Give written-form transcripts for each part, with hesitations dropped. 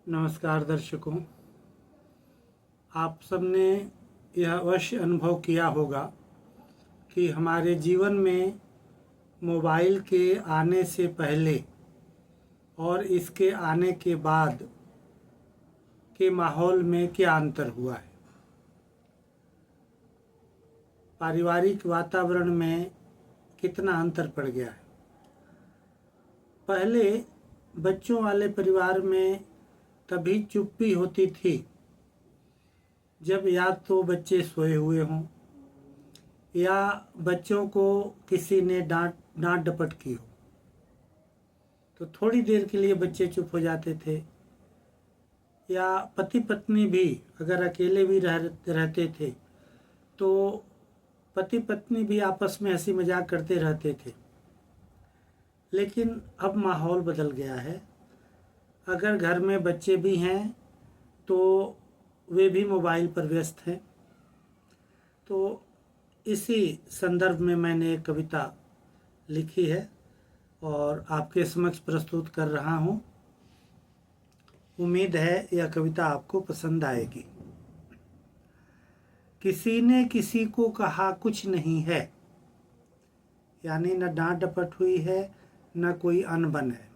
नमस्कार दर्शकों, आप सबने यह अवश्य अनुभव किया होगा कि हमारे जीवन में मोबाइल के आने से पहले और इसके आने के बाद के माहौल में क्या अंतर हुआ है। पारिवारिक वातावरण में कितना अंतर पड़ गया है। पहले बच्चों वाले परिवार में तभी चुप्पी होती थी जब या तो बच्चे सोए हुए हों या बच्चों को किसी ने डांट डपट की हो, तो थोड़ी देर के लिए बच्चे चुप हो जाते थे। या पति पत्नी भी अगर अकेले भी रहते थे तो पति पत्नी भी आपस में हंसी मजाक करते रहते थे। लेकिन अब माहौल बदल गया है। अगर घर में बच्चे भी हैं तो वे भी मोबाइल पर व्यस्त हैं। तो इसी संदर्भ में मैंने एक कविता लिखी है और आपके समक्ष प्रस्तुत कर रहा हूँ। उम्मीद है यह कविता आपको पसंद आएगी। किसी ने किसी को कहा कुछ नहीं है, यानी न डांट डपट हुई है न कोई अनबन है।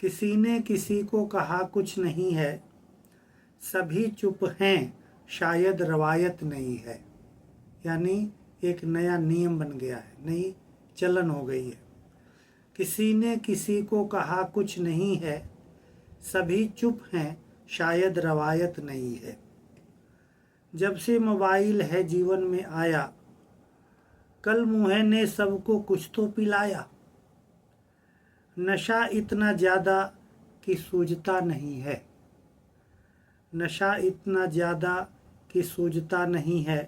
किसी ने किसी को कहा कुछ नहीं है, सभी चुप हैं, शायद रवायत नहीं है। यानी एक नया नियम बन गया है, नई चलन हो गई है। किसी ने किसी को कहा कुछ नहीं है, सभी चुप हैं, शायद रवायत नहीं है। जब से मोबाइल है जीवन में आया, कल मुँह ने सबको कुछ तो पिलाया। नशा इतना ज़्यादा कि सूझता नहीं है, नशा इतना ज़्यादा कि सूझता नहीं है।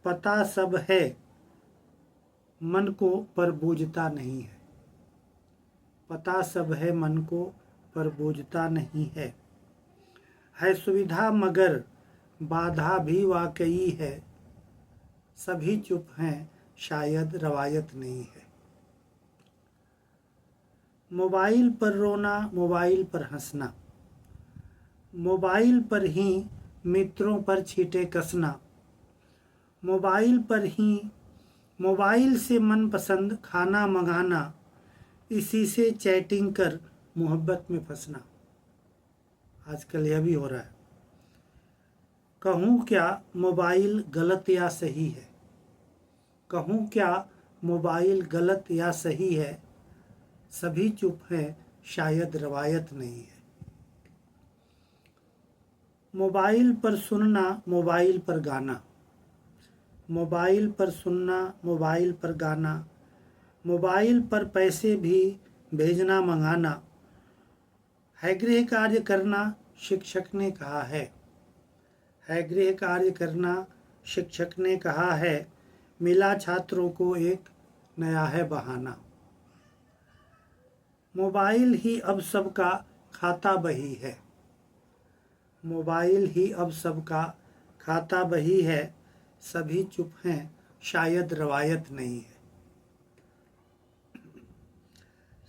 पता सब है मन को पर बूझता नहीं है, पता सब है मन को पर बूझता नहीं है। है सुविधा मगर बाधा भी वाकई है, सभी चुप हैं, शायद रवायत नहीं है। मोबाइल पर रोना, मोबाइल पर हंसना, मोबाइल पर ही मित्रों पर छींटे कसना, मोबाइल पर ही मोबाइल से मनपसंद खाना मंगाना, इसी से चैटिंग कर मोहब्बत में फंसना। आजकल यह भी हो रहा है। कहूँ क्या मोबाइल गलत या सही है, कहूँ क्या मोबाइल गलत या सही है, सभी चुप हैं, शायद रवायत नहीं है। मोबाइल पर सुनना, मोबाइल पर गाना, मोबाइल पर सुनना, मोबाइल पर गाना, मोबाइल पर पैसे भी भेजना मंगाना। है गृह कार्य करना, शिक्षक ने कहा है गृह कार्य करना, शिक्षक ने कहा है। मिला छात्रों को एक नया है बहाना। मोबाइल ही अब सबका खाता बही है, मोबाइल ही अब सबका खाता बही है, सभी चुप हैं, शायद रवायत नहीं है।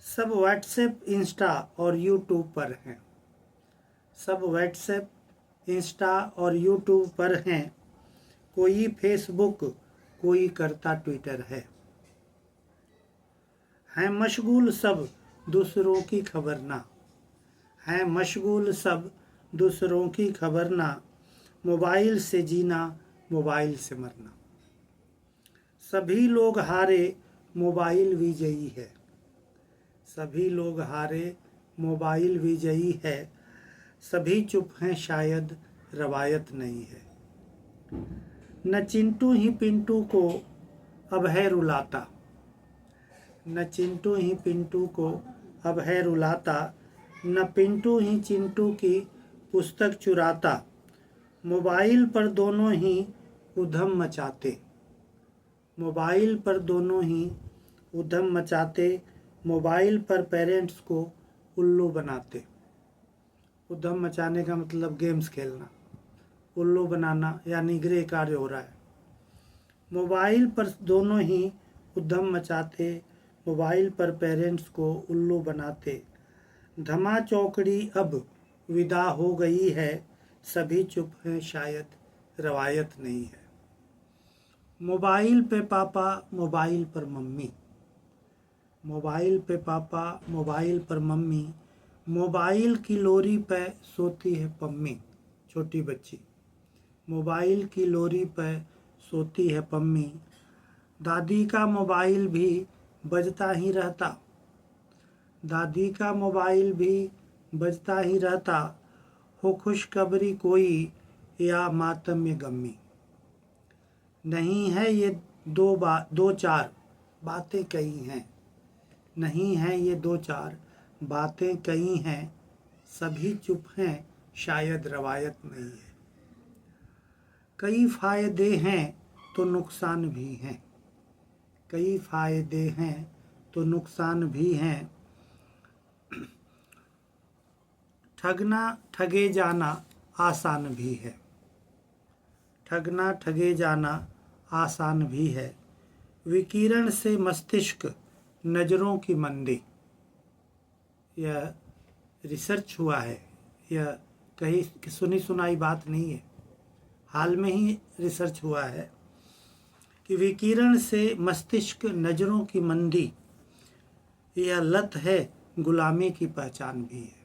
सब व्हाट्सएप, इंस्टा और यूट्यूब पर हैं, सब व्हाट्सएप, इंस्टा और यूट्यूब पर हैं। कोई फेसबुक, कोई करता ट्विटर है। हैं मशगूल सब दूसरों की खबर ना, हैं मशगूल सब दूसरों की खबर ना। मोबाइल से जीना, मोबाइल से मरना। सभी लोग हारे, मोबाइल विजयी है, सभी लोग हारे, मोबाइल विजयी है। सभी चुप हैं, शायद रवायत नहीं है। न चिंटू ही पिंटू को अब है रुलाता, न चिंटू ही पिंटू को अब है रुलाता। न पिंटू ही चिंटू की पुस्तक चुराता। मोबाइल पर दोनों ही उधम मचाते, मोबाइल पर दोनों ही उधम मचाते। मोबाइल पर पेरेंट्स को उल्लू बनाते। उधम मचाने का मतलब गेम्स खेलना, उल्लू बनाना यानी गृह कार्य हो रहा है। मोबाइल पर दोनों ही उधम मचाते, मोबाइल पर पेरेंट्स को उल्लू बनाते। धमा चौकड़ी अब विदा हो गई है, सभी चुप हैं शायद रवायत नहीं है। मोबाइल पे पापा, मोबाइल पर मम्मी, मोबाइल पे पापा, मोबाइल पर मम्मी, मोबाइल की लोरी पे सोती है पम्मी, छोटी बच्ची। मोबाइल की लोरी पे सोती है पम्मी, दादी का मोबाइल भी बजता ही रहता, दादी का मोबाइल भी बजता ही रहता, हो खुशखबरी कोई या मातम में गम्मी। नहीं है ये दो चार बातें कही हैं, नहीं है ये दो चार बातें कही हैं, सभी चुप हैं शायद रवायत नहीं है। कई फायदे हैं तो नुकसान भी हैं, कई फायदे हैं तो नुकसान भी हैं, ठगना ठगे जाना आसान भी है, ठगना ठगे जाना आसान भी है। विकिरण से मस्तिष्क नज़रों की मंदी, यह रिसर्च हुआ है, यह कहीं सुनी सुनाई बात नहीं है, हाल में ही रिसर्च हुआ है कि विकिरण से मस्तिष्क नज़रों की मंदी, यह लत है गुलामी की पहचान भी है।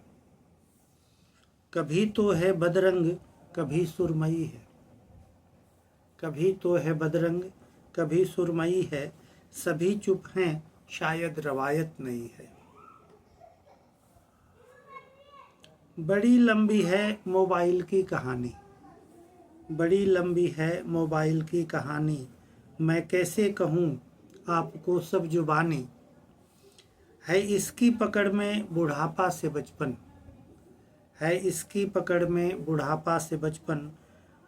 कभी तो है बदरंग कभी सुरमई है, कभी तो है बदरंग कभी सुरमई है, सभी चुप हैं शायद रवायत नहीं है। बड़ी लंबी है मोबाइल की कहानी, बड़ी लंबी है मोबाइल की कहानी, मैं कैसे कहूँ आपको सब जुबानी। है इसकी पकड़ में बुढ़ापा से बचपन, है इसकी पकड़ में बुढ़ापा से बचपन,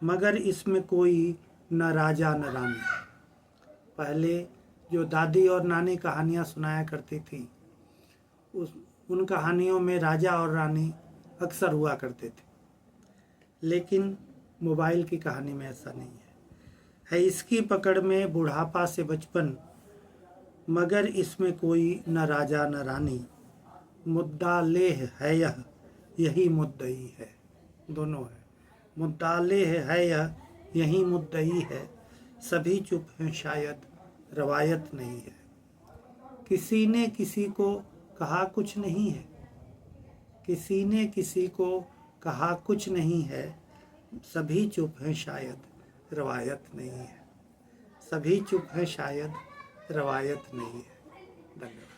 मगर इसमें कोई न राजा न रानी। पहले जो दादी और नानी कहानियाँ सुनाया करती थी, उन कहानियों में राजा और रानी अक्सर हुआ करते थे, लेकिन मोबाइल की कहानी में ऐसा नहीं है इसकी पकड़ में बुढ़ापा से बचपन, मगर इसमें कोई न राजा न रानी, मुद्दा लेह है यह यही मुद्दई है, दोनों है, मुद्दा लेह है यह यही मुद्दई है, सभी चुप हैं शायद रवायत नहीं है। किसी ने किसी को कहा कुछ नहीं है, किसी ने किसी को कहा कुछ नहीं है, सभी चुप हैं शायद रवायत नहीं है, सभी चुप हैं शायद रवायत नहीं है। धन्यवाद।